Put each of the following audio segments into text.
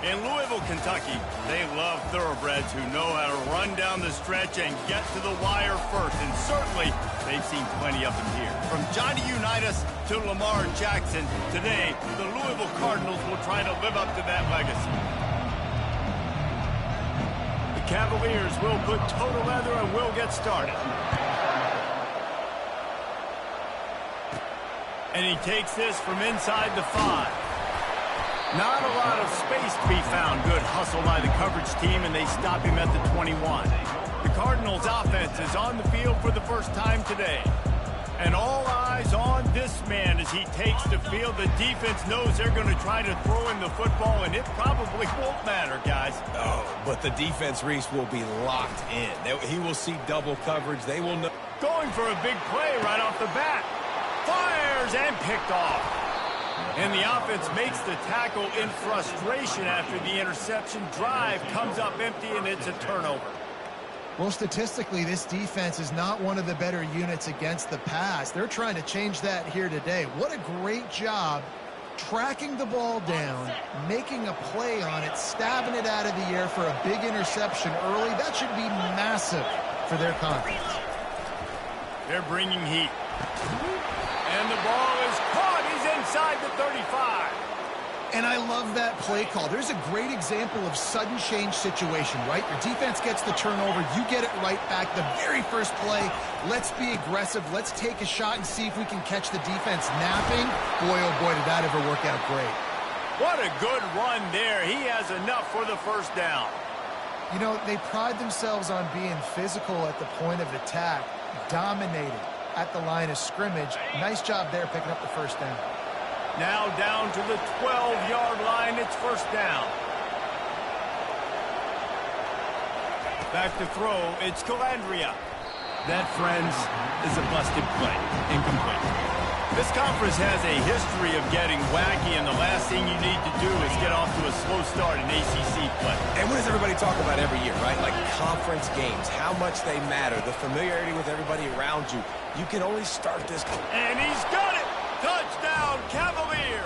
In Louisville, Kentucky, they love thoroughbreds who know how to run down the stretch and get to the wire first. And certainly, they've seen plenty of them here. From Johnny Unitas to Lamar Jackson, today, the Louisville Cardinals will try to live up to that legacy. The Cavaliers will put toe to leather and will get started. And he takes this from inside the 5. Not a lot of space to be found. Good hustle by the coverage team, and they stop him at the 21. The Cardinals' offense is on the field for the first time today. And all eyes on this man as he takes the field. The defense knows they're going to try to throw him the football, and it probably won't matter, guys. Oh, but the defense, Reese, will be locked in. He will see double coverage. They will know. Going for a big play right off the bat. Fires and picked off. And the offense makes the tackle in frustration after the interception. Drive comes up empty, and it's a turnover. Well, statistically, this defense is not one of the better units against the pass. They're trying to change that here today. What a great job tracking the ball down, making a play on it, stabbing it out of the air for a big interception early. That should be massive for their confidence. They're bringing heat. And the ball is caught. He's inside the 35. And I love that play call. There's a great example of sudden change situation, right? Your defense gets the turnover. You get it right back. The very first play, let's be aggressive. Let's take a shot and see if we can catch the defense napping. Boy, oh boy, did that ever work out great. What a good run there. He has enough for the first down. You know, they pride themselves on being physical at the point of attack, dominating at the line of scrimmage. Nice job there picking up the first down. Now down to the 12-yard line. It's first down. Back to throw. It's Calandria. That, friends, is a busted play. Incomplete. This conference has a history of getting wacky, and the last thing you need to do is get off to a slow start in ACC play. And what does everybody talk about every year, right? Like conference games, how much they matter, the familiarity with everybody around you. You can only start this. And he's got it! Touchdown, Cavaliers!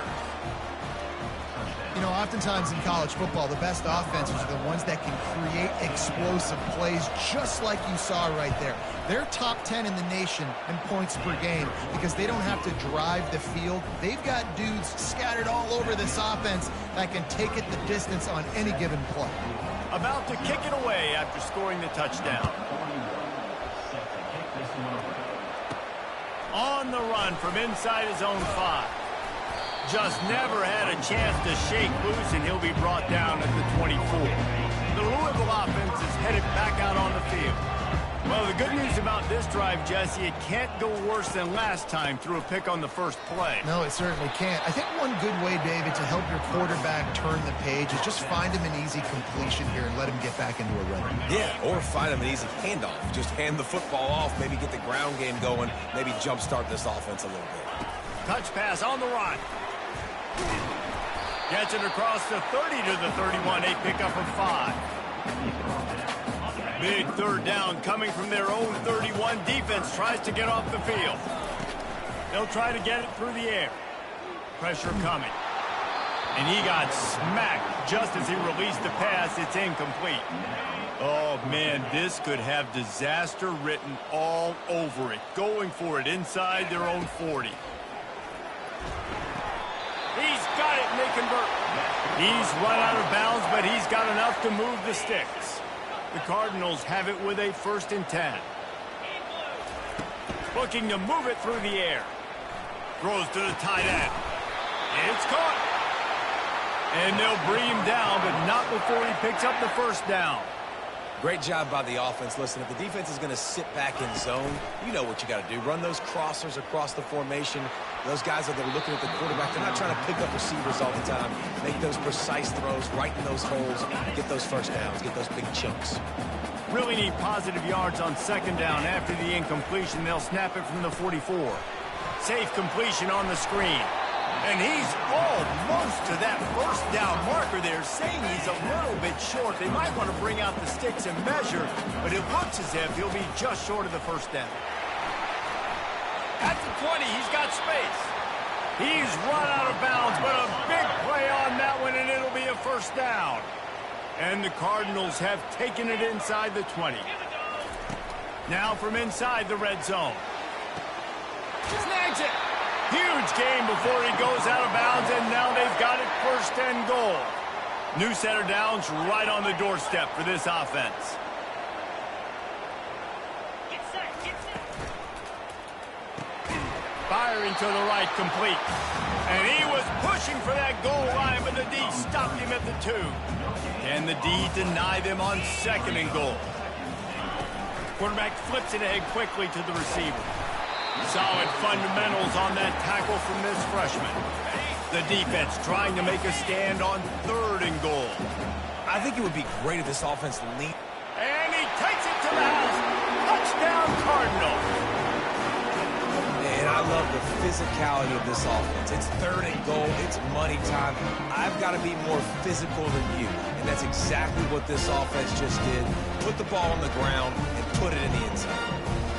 You know, oftentimes in college football, the best offenses are the ones that can create explosive plays, just like you saw right there. They're top 10 in the nation in points per game because they don't have to drive the field. They've got dudes scattered all over this offense that can take it the distance on any given play. About to kick it away after scoring the touchdown. On the run from inside his own 5. Just never had a chance to shake loose, and he'll be brought down at the 24. The Louisville offense is headed back out on the field. Well, the good news about this drive, Jesse, it can't go worse than last time through a pick on the first play. No, it certainly can't. I think one good way, David, to help your quarterback turn the page is just find him an easy completion here and let him get back into a rhythm. Yeah, or find him an easy handoff. Just hand the football off, maybe get the ground game going, maybe jumpstart this offense a little bit. Touch pass on the run. Gets it across the 30 to the 31. A pickup of 5. Big third down coming from their own 31. Defense tries to get off the field. They'll try to get it through the air. Pressure coming. And he got smacked just as he released the pass. It's incomplete. Oh, man, this could have disaster written all over it. Going for it inside their own 40. He's got it, and they convert. He's run out of bounds, but he's got enough to move the sticks. The Cardinals have it with a 1st and 10. Looking to move it through the air. Throws to the tight end. It's caught. And they'll bring him down, but not before he picks up the first down. Great job by the offense. Listen, if the defense is going to sit back in zone, you know what you got to do. Run those crossers across the formation. Those guys that are looking at the quarterback, they're not trying to pick up receivers all the time. Make those precise throws right in those holes. Get those first downs. Get those big chunks. Really need positive yards on 2nd down. After the incompletion, they'll snap it from the 44. Safe completion on the screen. And he's almost to that first down marker there, saying he's a little bit short. They might want to bring out the sticks and measure, but it looks as if he'll be just short of the first down. At the 20, he's got space. He's run out of bounds, but a big play on that one, and it'll be a 1st first down. And the Cardinals have taken it inside the 20. Now from inside the red zone. Snags it. Huge gain before he goes out of bounds, and now they've got it first and goal. New set of downs right on the doorstep for this offense. Firing to the right, complete. And he was pushing for that goal line, but the D stopped him at the 2. And the D deny them on second and goal. Quarterback flips it ahead quickly to the receiver. Solid fundamentals on that tackle from this freshman. The defense trying to make a stand on third and goal. I think it would be great if this offense leaned. And he takes it to the house. Touchdown, Cardinals. And I love the physicality of this offense. It's third and goal. It's money time. I've got to be more physical than you. And that's exactly what this offense just did. Put the ball on the ground and put it in the end zone.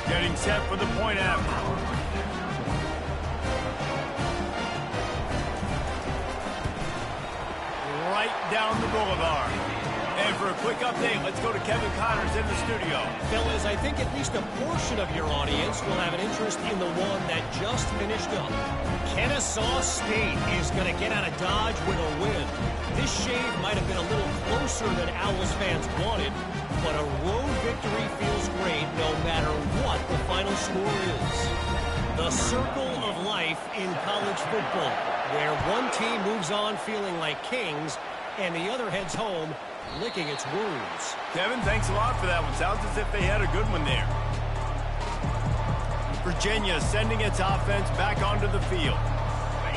Getting set for the point after. Right down the boulevard. And for a quick update, let's go to Kevin Connors in the studio. Fellas, I think at least a portion of your audience will have an interest in the one that just finished up. Kennesaw State is going to get out of Dodge with a win. This shave might have been a little closer than Owls fans wanted, but a road victory feels great no matter what the final score is. The circle of life in college football, where one team moves on feeling like kings and the other heads home licking its wounds. Kevin, thanks a lot for that one. Sounds as if they had a good one there. Virginia sending its offense back onto the field.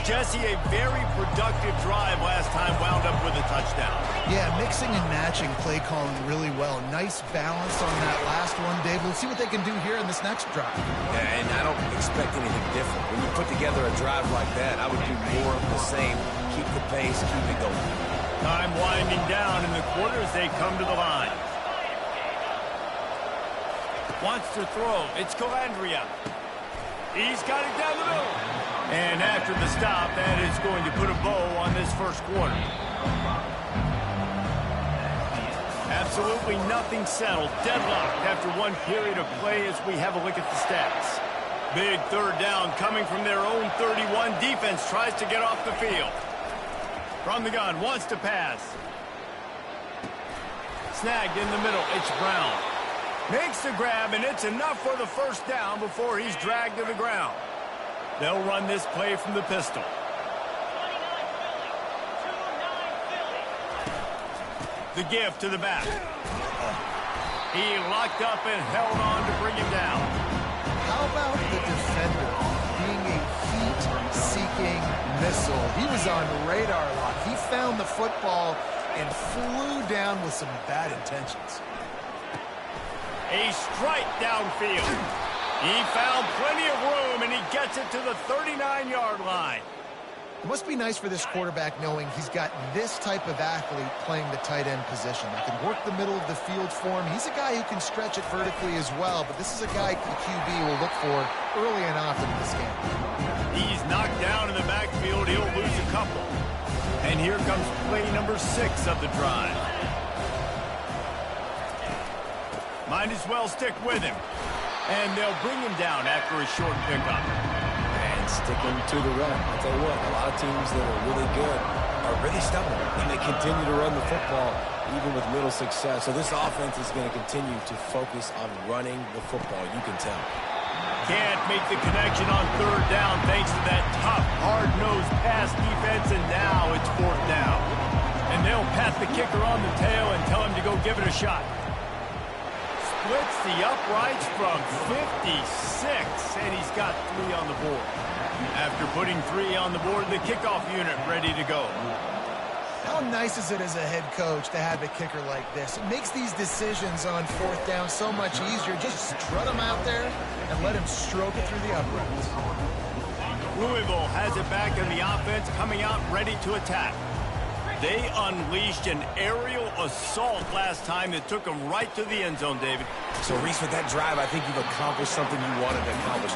Jesse, a very productive drive last time, wound up with a touchdown. Yeah, mixing and matching play calling really well. Nice balance on that last one, Dave. We'll see what they can do here in this next drive. Yeah, and I don't expect anything different. When you put together a drive like that, I would do more of the same. Keep the pace, keep it going. Time winding down in the quarter as they come to the line. Wants to throw. It's Calandria. He's got it down the middle. And after the stop, that is going to put a bow on this first quarter. Absolutely nothing settled. Deadlocked after one period of play as we have a look at the stats. Big third down coming from their own 31. Defense tries to get off the field. From the gun, wants to pass. Snagged in the middle, it's Brown. Makes the grab, and it's enough for the first down before he's dragged to the ground. They'll run this play from the pistol. The give to the back. He locked up and held on to bring him down. How about the defender being a heat-seeking missile? He was on radar lock. He found the football and flew down with some bad intentions. A strike downfield. He found plenty of room, and he gets it to the 39-yard line. It must be nice for this quarterback knowing he's got this type of athlete playing the tight end position. That can work the middle of the field for him. He's a guy who can stretch it vertically as well, but this is a guy the QB will look for early and often in this game. He's knocked down in the backfield. He'll lose a couple. And here comes play number 6 of the drive. Might as well stick with him. And they'll bring him down after a short pickup. And sticking to the run. I'll tell you what, a lot of teams that are really good are really stubborn. And they continue to run the football even with little success. So this offense is going to continue to focus on running the football. You can tell. Can't make the connection on third down thanks to that tough, hard-nosed pass defense, and now it's fourth down. And they'll pat the kicker on the tail and tell him to go give it a shot. Splits the uprights from 56, and he's got 3 on the board. After putting 3 on the board, the kickoff unit ready to go. How nice is it as a head coach to have a kicker like this? It makes these decisions on fourth down so much easier. Just strut him out there and let him stroke it through the uprights. Louisville has it back in the offense, coming out ready to attack. They unleashed an aerial assault last time that took them right to the end zone, David. So, Reese, with that drive, I think you've accomplished something you wanted to accomplish.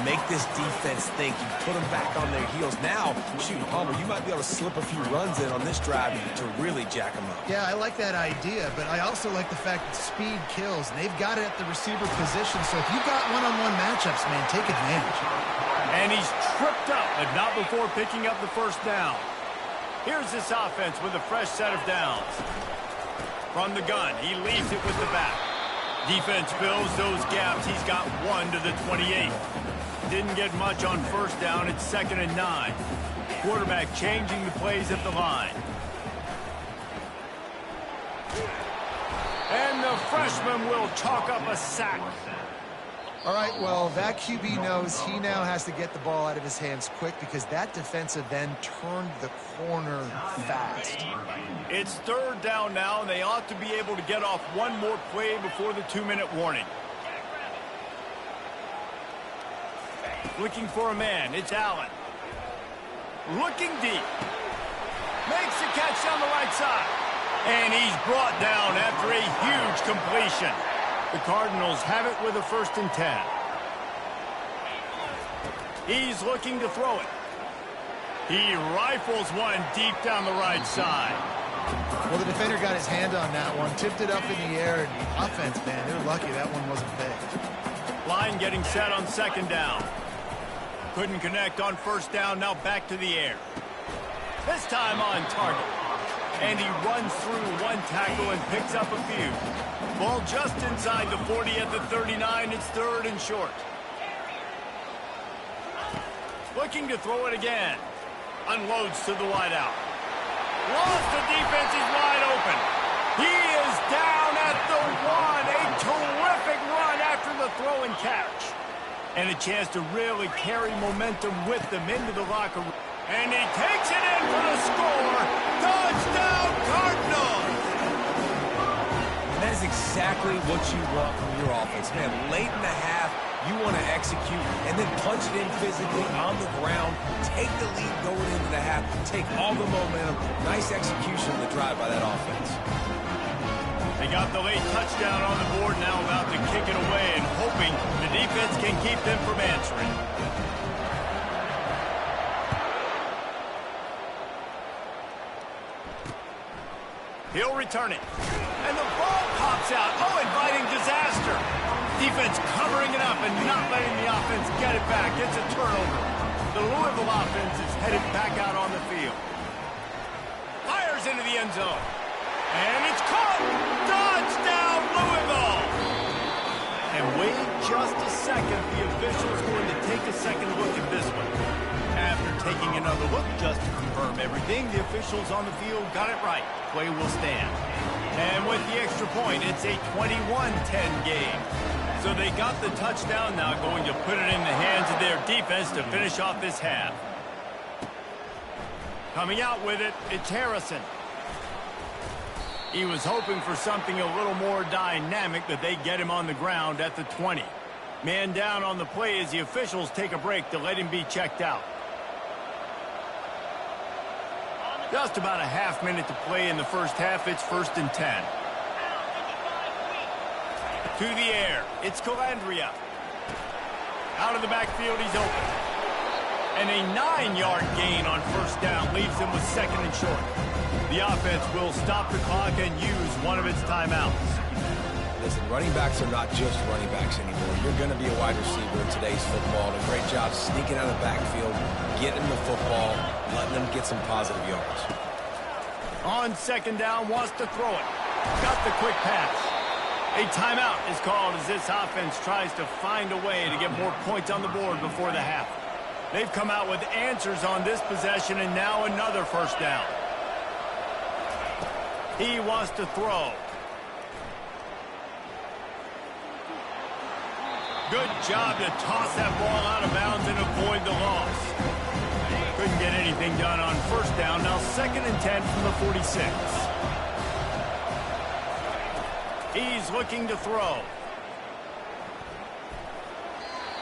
Make this defense think. You put them back on their heels. Now, shoot, Palmer, you might be able to slip a few runs in on this drive to really jack them up. Yeah, I like that idea, but I also like the fact that speed kills. They've got it at the receiver position, so if you've got one-on-one matchups, man, take advantage. And he's tripped up, but not before picking up the first down. Here's this offense with a fresh set of downs. From the gun, he leaves it with the back. Defense fills those gaps. He's got 1 to the 28. Didn't get much on first down. It's 2nd and 9. Quarterback changing the plays at the line. And the freshman will chalk up a sack. All right, well, that QB knows he now has to get the ball out of his hands quick because that defensive end turned the corner fast. It's 3rd down now, and they ought to be able to get off one more play before the 2-minute warning. Looking for a man, it's Allen. Looking deep. Makes the catch down the right side. And he's brought down after a huge completion. The Cardinals have it with a 1st and 10. He's looking to throw it. He rifles one deep down the right side. Well, the defender got his hand on that one, tipped it up in the air, and offense, man, they're lucky that one wasn't big. Line getting set on 2nd down. Couldn't connect on 1st down, now back to the air. This time on target. And he runs through one tackle and picks up a few. Ball just inside the 40 at the 39. It's 3rd and short. Looking to throw it again. Unloads to the wideout. Lost the defense. He's wide open. He is down at the 1. A terrific run after the throw and catch. And a chance to really carry momentum with them into the locker room. And he takes it in for the score. Touchdown, Cardinals! And that is exactly what you want from your offense. Man, late in the half, you want to execute and then punch it in physically on the ground. Take the lead going into the half. Take all the momentum. Nice execution of the drive by that offense. They got the late touchdown on the board, now about to kick it away and hoping the defense can keep them from answering. He'll return it. And the ball pops out. Oh, inviting disaster. Defense covering it up and not letting the offense get it back. It's a turnover. The Louisville offense is headed back out on the field. Fires into the end zone. And it's caught. Touchdown, Louisville. And wait just a second. The official's going to take a second look at this one. After taking another look just to confirm everything, the officials on the field got it right. Play will stand. And with the extra point, it's a 21-10 game. So they got the touchdown, now going to put it in the hands of their defense to finish off this half. Coming out with it, it's Harrison. He was hoping for something a little more dynamic, but they get him on the ground at the 20. Man down on the play as the officials take a break to let him be checked out. Just about a half minute to play in the first half. It's 1st and 10. To the air. It's Calandria. Out of the backfield, he's open. And a 9-yard gain on 1st down leaves him with 2nd and short. The offense will stop the clock and use one of its timeouts. Listen, running backs are not just running backs anymore. You're going to be a wide receiver in today's football. And a great job sneaking out of the backfield, getting the football, letting them get some positive yards. On 2nd down, wants to throw it. Got the quick pass. A timeout is called as this offense tries to find a way to get more points on the board before the half. They've come out with answers on this possession and now another 1st down. He wants to throw. Good job to toss that ball out of bounds and avoid the loss. Couldn't get anything done on 1st down. Now 2nd and 10 from the 46. He's looking to throw.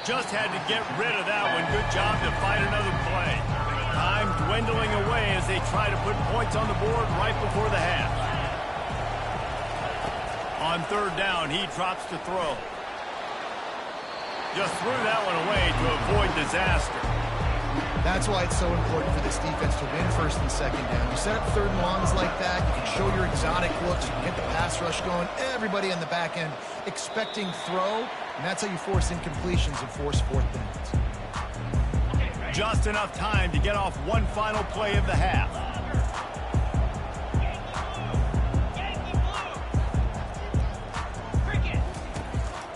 Just had to get rid of that one. Good job to find another play. Time dwindling away as they try to put points on the board right before the half. On third down, he drops to throw. Just threw that one away to avoid disaster. That's why it's so important for this defense to win first and second down. You set up third and longs like that, you can show your exotic looks, you can get the pass rush going, everybody on the back end expecting throw, and that's how you force incompletions and force fourth downs. Just enough time to get off one final play of the half.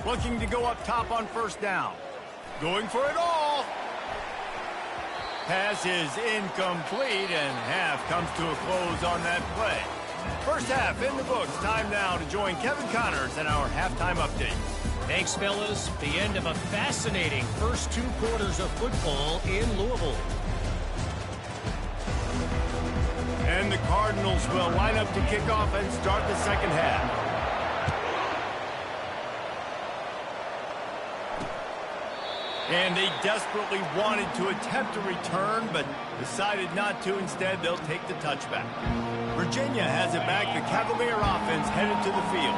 Looking to go up top on first down. Going for it all. Pass is incomplete, and half comes to a close on that play. First half in the books. Time now to join Kevin Connors in our halftime update. Thanks, fellas. The end of a fascinating first 2 quarters of football in Louisville. And the Cardinals will line up to kick off and start the second half. And they desperately wanted to attempt a return, but decided not to. Instead, they'll take the touchback. Virginia has it back. The Cavalier offense headed to the field.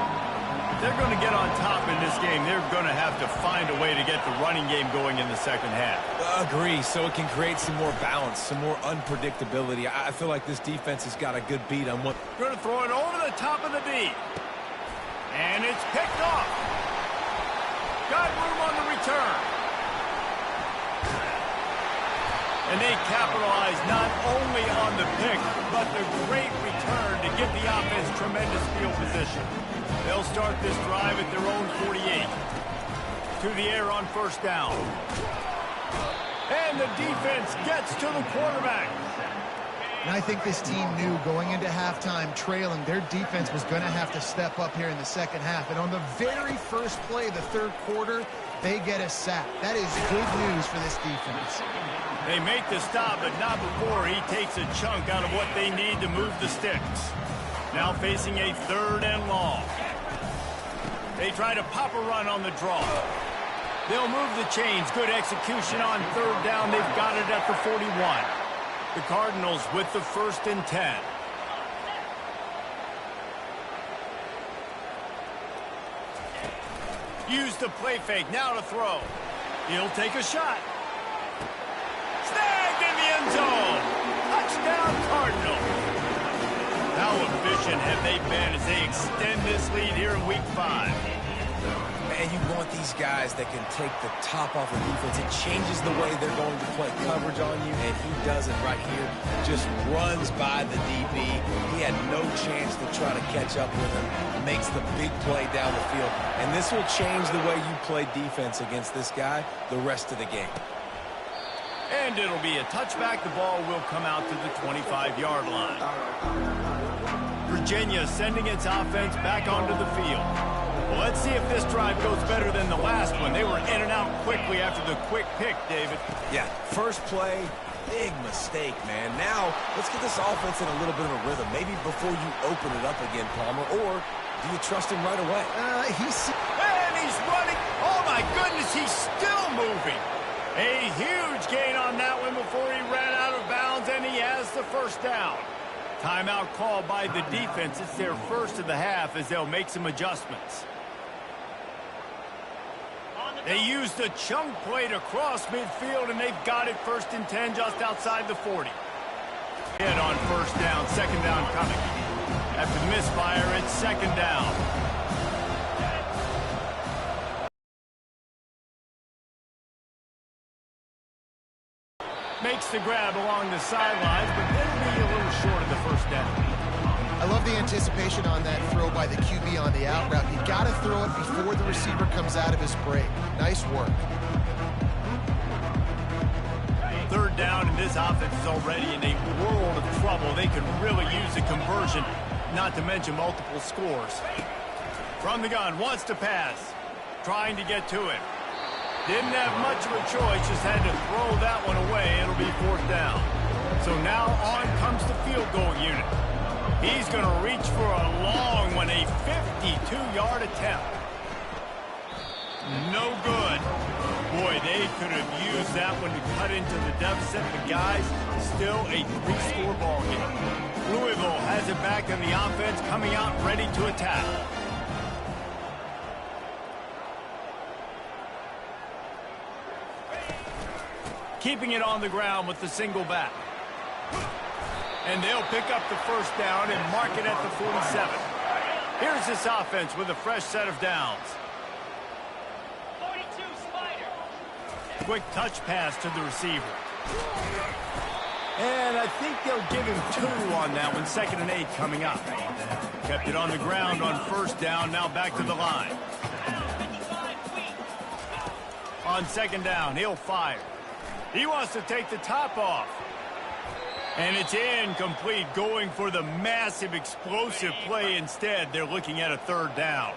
If they're going to get on top in this game, they're going to have to find a way to get the running game going in the second half. Agree, so it can create some more balance, some more unpredictability. I feel like this defense has got a good beat on what... Going to throw it over the top of the D. And it's picked off. Got room on the return. And they capitalize not only on the pick, but the great return to give the offense tremendous field position. They'll start this drive at their own 48. To the air on first down. And the defense gets to the quarterback. And I think this team knew going into halftime trailing, their defense was going to have to step up here in the second half. And on the very first play of the third quarter, they get a sack. That is good news for this defense. They make the stop, but not before he takes a chunk out of what they need to move the sticks. Now facing a third and long. They try to pop a run on the draw. They'll move the chains. Good execution on third down. They've got it at the 41. The Cardinals with the 1st and 10. Use the play fake. Now to throw. He'll take a shot. Snagged in the end zone. Touchdown, Cardinals. How efficient have they been as they extend this lead here in Week 5? Man, you want these guys that can take the top off of defense. It changes the way they're going to play coverage on you, and he does it right here. Just runs by the DB. He had no chance to try to catch up with him. Makes the big play down the field. And this will change the way you play defense against this guy the rest of the game. And it'll be a touchback. The ball will come out to the 25-yard line. Virginia sending its offense back onto the field. Well, let's see if this drive goes better than the last one. They were in and out quickly after the quick pick, David. Yeah, first play, big mistake, man. Now, let's get this offense in a little bit of a rhythm. Maybe before you open it up again, Palmer, or do you trust him right away? And he's running. Oh, my goodness, he's still moving. A huge gain on that one before he ran out of bounds, and he has the first down. Timeout called by the defense. It's their first of the half as they'll make some adjustments. They used a chunk play to cross midfield, and they've got it 1st and 10 just outside the 40. Hit on first down, second down coming. After the misfire, it's second down. Makes the grab along the sidelines, but it'll be a little short of the first down. I love the anticipation on that throw by the QB on the out route. You got to throw it before the receiver comes out of his break. Nice work. Third down, and this offense is already in a world of trouble. They could really use a conversion, not to mention multiple scores. From the gun, wants to pass. Trying to get to it. Didn't have much of a choice, just had to throw that one away. It'll be 4th down. So now on comes the field goal unit. He's going to reach for a long one, a 52-yard attempt. No good. Boy, they could have used that one to cut into the deficit, but guys, still a 3-score ball game. Louisville has it back in the offense, coming out ready to attack. Keeping it on the ground with the single back. And they'll pick up the first down and mark it at the 47. Here's this offense with a fresh set of downs. Quick touch pass to the receiver. And I think they'll give him 2 on that one. 2nd and 8 coming up. Kept it on the ground on first down. Now back to the line. On 2nd down, he'll fire. He wants to take the top off. And it's incomplete, going for the massive explosive play instead. They're looking at a 3rd down.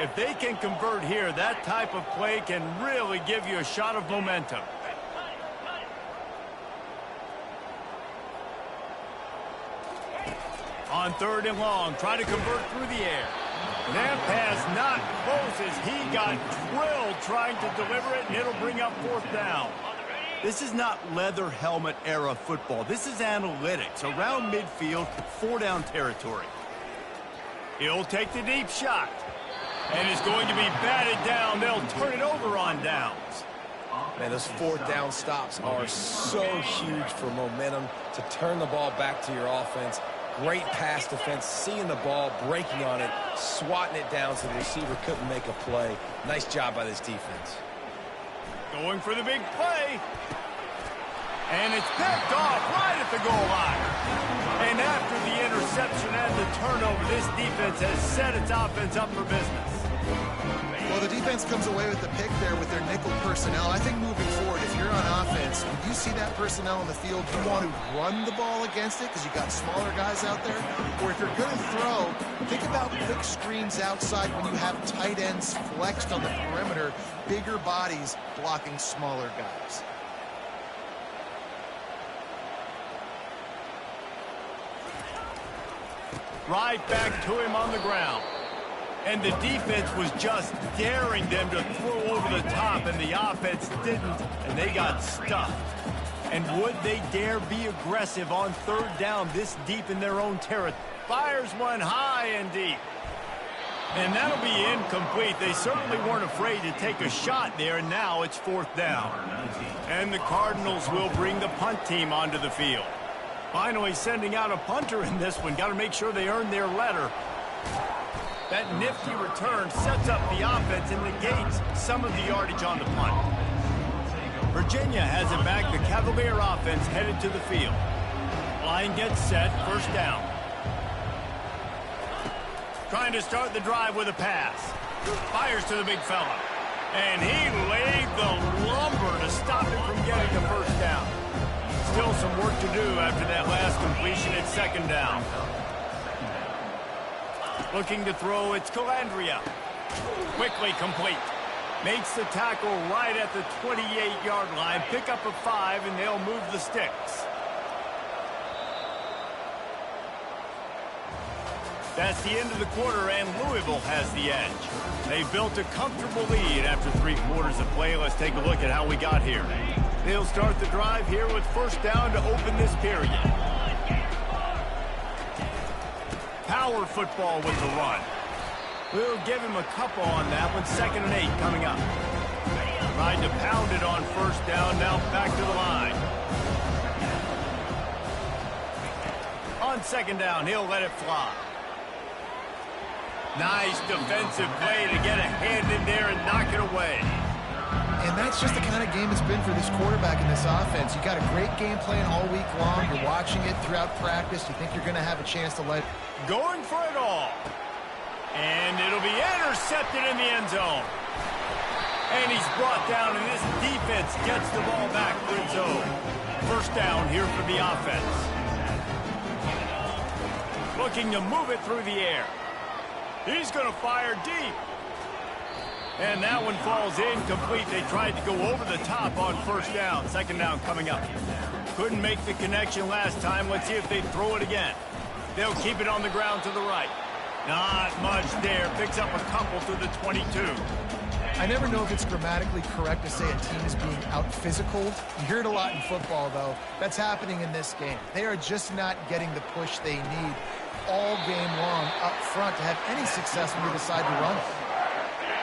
If they can convert here, that type of play can really give you a shot of momentum. On 3rd and long, try to convert through the air. That pass not close as he got drilled trying to deliver it, and it'll bring up 4th down. This is not leather helmet era football. This is analytics. Around midfield, 4-down territory. He'll take the deep shot. And it's going to be batted down. They'll turn it over on downs. Man, those 4th down stops are so huge for momentum to turn the ball back to your offense. Great pass defense, seeing the ball, breaking on it, swatting it down so the receiver couldn't make a play. Nice job by this defense. Going for the big play. And it's picked off right at the goal line. And after the interception and the turnover, this defense has set its offense up for business. Well, the defense comes away with the pick there with their nickel personnel. I think moving forward, if you're on offense, when you see that personnel on the field, you want to run the ball against it because you got smaller guys out there. Or if you're going to throw, think about quick screens outside when you have tight ends flexed on the perimeter, bigger bodies blocking smaller guys. Right back to him on the ground. And the defense was just daring them to throw over the top, and the offense didn't, and they got stuffed. And would they dare be aggressive on 3rd down this deep in their own territory? Fires one high and deep. And that'll be incomplete. They certainly weren't afraid to take a shot there, and now it's 4th down. And the Cardinals will bring the punt team onto the field. Finally sending out a punter in this one. Got to make sure they earn their letter. That nifty return sets up the offense and negates some of the yardage on the punt. Virginia has it back. The Cavalier offense headed to the field. Line gets set. 1st down. Trying to start the drive with a pass. Fires to the big fella. And he laid the lumber to stop him from getting the 1st down. Still some work to do after that last completion at 2nd down. Looking to throw, it's Calandria. Quickly complete. Makes the tackle right at the 28-yard line. Pick up a 5, and they'll move the sticks. That's the end of the quarter, and Louisville has the edge. They built a comfortable lead after 3 quarters of play. Let's take a look at how we got here. They'll start the drive here with 1st down to open this period. Power football with the run. We'll give him a couple on that one. 2nd and 8 coming up. Tried to pound it on 1st down. Now back to the line. On 2nd down, he'll let it fly. Nice defensive play to get a hand in there and knock it away. And that's just the kind of game it's been for this quarterback in this offense. You got a great game plan all week long. You're watching it throughout practice. You think you're going to have a chance to let... Going for it all. And it'll be intercepted in the end zone. And he's brought down, and this defense gets the ball back for its own. 1st down here for the offense. Looking to move it through the air. He's going to fire deep. And that one falls incomplete. They tried to go over the top on 1st down. 2nd down coming up. Couldn't make the connection last time. Let's see if they throw it again. They'll keep it on the ground to the right. Not much there. Picks up a couple to the 22. I never know if it's grammatically correct to say a team is being out-physicaled. You hear it a lot in football, though. That's happening in this game. They are just not getting the push they need all game long up front to have any success when they decide to run it.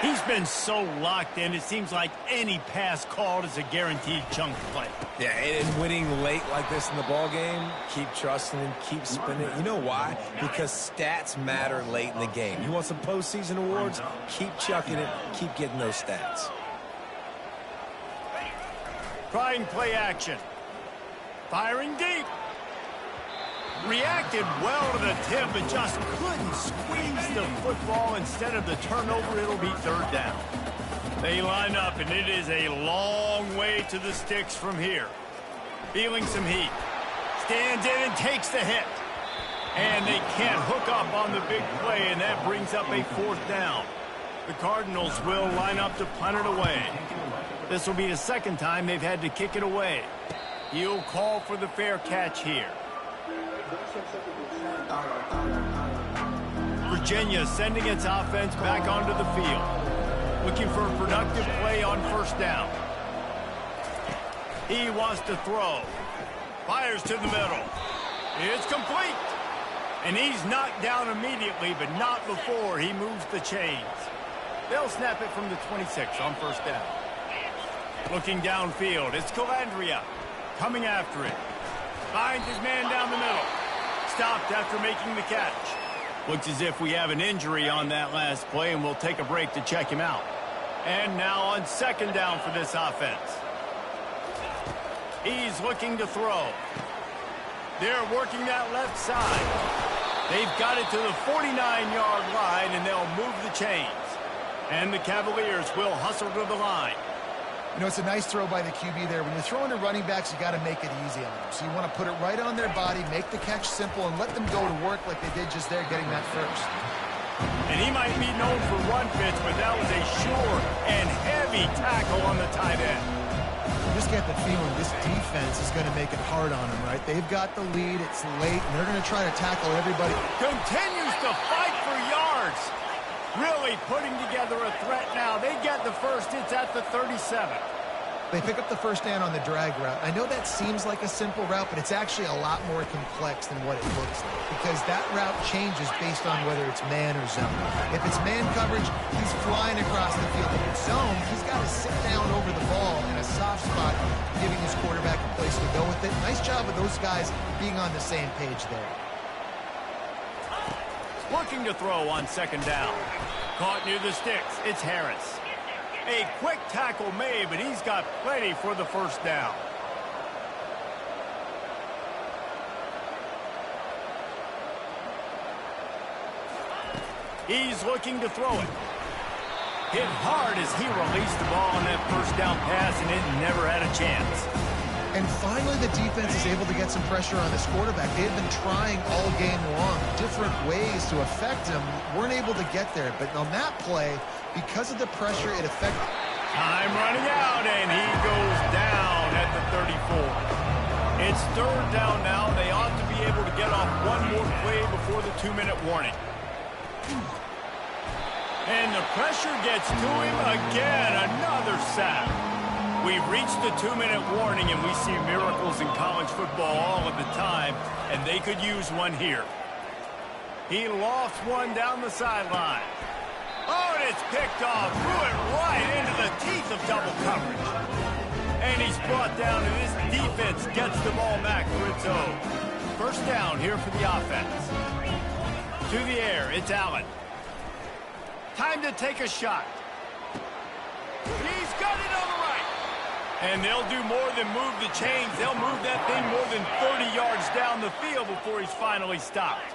He's been so locked in, it seems like any pass called is a guaranteed chunk play. Yeah, and winning late like this in the ball game, keep trusting him, keep spinning. You know why? Because stats matter late in the game. You want some postseason awards? Keep chucking it, keep getting those stats. Trying play action. Firing deep. Reacted well to the tip, but just couldn't squeeze the football. Instead of the turnover, it'll be third down. They line up, and it is a long way to the sticks from here. Feeling some heat. Stands in and takes the hit. And they can't hook up on the big play, and that brings up a fourth down. The Cardinals will line up to punt it away. This will be the second time they've had to kick it away. He'll call for the fair catch here. Virginia sending its offense back onto the field. Looking for a productive play on first down. He wants to throw. Fires to the middle. It's complete. And he's knocked down immediately, but not before he moves the chains. They'll snap it from the 26 on first down. Looking downfield, it's Calandria coming after it. Finds his man down the middle. Stopped after making the catch. Looks as if we have an injury on that last play, and we'll take a break to check him out. And now on second down for this offense. He's looking to throw. They're working that left side. They've got it to the 49-yard line, and they'll move the chains. And the Cavaliers will hustle to the line. You know, it's a nice throw by the QB there. When you're throwing to running backs, you got to make it easy on them. So you want to put it right on their body, make the catch simple, and let them go to work like they did just there, getting that first. And he might be known for run fits, but that was a sure and heavy tackle on the tight end. You just get the feeling this defense is going to make it hard on them, right? They've got the lead, it's late, and they're going to try to tackle everybody. Continues to fight for yards. Really putting together a threat now. They get the first. It's at the 37. They pick up the first down on the drag route. I know that seems like a simple route, but it's actually a lot more complex than what it looks like, because that route changes based on whether it's man or zone. If it's man coverage, he's flying across the field. If it's zone, he's got to sit down over the ball in a soft spot, giving his quarterback a place to go with it. Nice job of those guys being on the same page there. Looking to throw on second down. Caught near the sticks. It's Harris. A quick tackle made, but he's got plenty for the first down. He's looking to throw it. Hit hard as he released the ball on that first down pass, and it never had a chance. And finally, the defense is able to get some pressure on this quarterback. They've been trying all game long different ways to affect him. Weren't able to get there. But on that play, because of the pressure, it affected. Time running out, and he goes down at the 34. It's third down now. They ought to be able to get off one more play before the 2-minute warning. And the pressure gets to him again. Another sack. We've reached the 2-minute warning, and we see miracles in college football all of the time, and they could use one here. He lofts one down the sideline. Oh, and it's picked off. Threw it right into the teeth of double coverage. And he's brought down, and this defense gets the ball back for its own. First down here for the offense. To the air, it's Allen. Time to take a shot. He's got it on the right. And they'll do more than move the chains. They'll move that thing more than 30 yards down the field before he's finally stopped.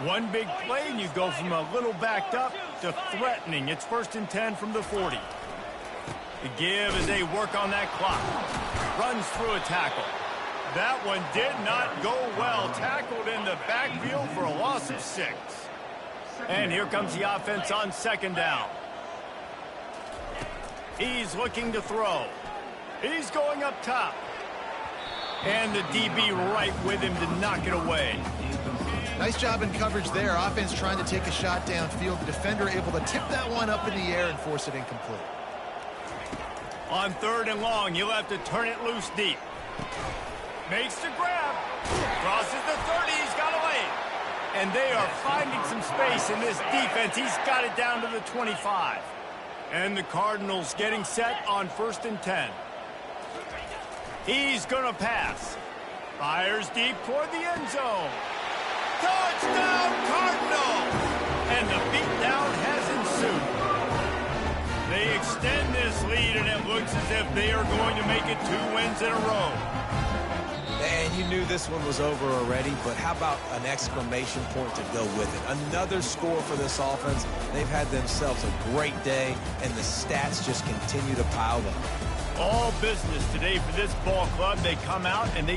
One big play, and you go from a little backed up to threatening. It's 1st and 10 from the 40. The give as they work on that clock. Runs through a tackle. That one did not go well. Tackled in the backfield for a loss of 6. And here comes the offense on second down. He's looking to throw. He's going up top. And the DB right with him to knock it away. Nice job in coverage there. Offense trying to take a shot downfield. The defender able to tip that one up in the air and force it incomplete. On 3rd and long, you'll have to turn it loose deep. Makes the grab. Crosses the 30. He's got away. And they are finding some space in this defense. He's got it down to the 25. And the Cardinals getting set on 1st and 10. He's going to pass. Fires deep toward the end zone. Touchdown, Cardinals! And the beatdown has ensued. They extend this lead, and it looks as if they are going to make it 2 wins in a row. And you knew this one was over already, but how about an exclamation point to go with it? Another score for this offense. They've had themselves a great day, and the stats just continue to pile up. All business today for this ball club. They come out and they